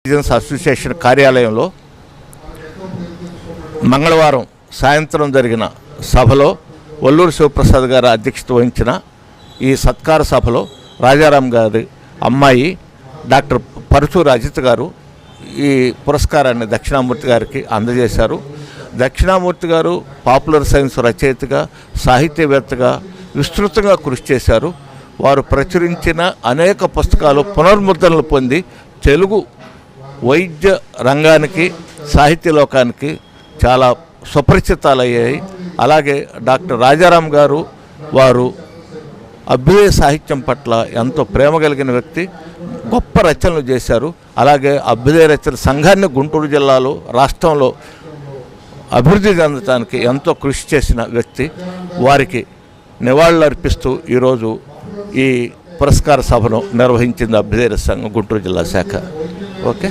Citizens association కార్యాలయంలో మంగళవారం సాయంత్రం జరిగిన సభలో వల్లూరు శివప్రసాద్ గారు అధ్యక్షత వహించిన ఈ సత్కార సభలో రాజారాం గారి అమ్మాయి డాక్టర్ పరుచూరు అజిత్ గారు ఈ పురస్కారాన్ని దక్షిణామూర్తి గారికి అందజేశారు. దక్షిణామూర్తి గారు పాపులర్ సైన్స్ రచయితగా, సాహిత్యవేత్తగా విస్తృతంగా కృషి చేశారు. వారు ప్రచురించిన అనేక పుస్తకాలు పునర్ముద్రణలు పొంది తెలుగు వైద్య రంగానికి, సాహిత్య లోకానికి చాలా సుపరిచితాలయ్యాయి. అలాగే డాక్టర్ రాజారాం గారు వారు అభ్యుదయ సాహిత్యం పట్ల ఎంతో ప్రేమ కలిగిన వ్యక్తి, గొప్ప రచనలు చేశారు. అలాగే అభ్యుదయ రచన సంఘాన్ని గుంటూరు జిల్లాలో, రాష్ట్రంలో అభివృద్ధి చెందడానికి ఎంతో కృషి చేసిన వ్యక్తి. వారికి నివాళులర్పిస్తూ ఈరోజు ఈ పురస్కార సభను నిర్వహించింది అభ్యుదయ సంఘం గుంటూరు జిల్లా శాఖ. ఓకే.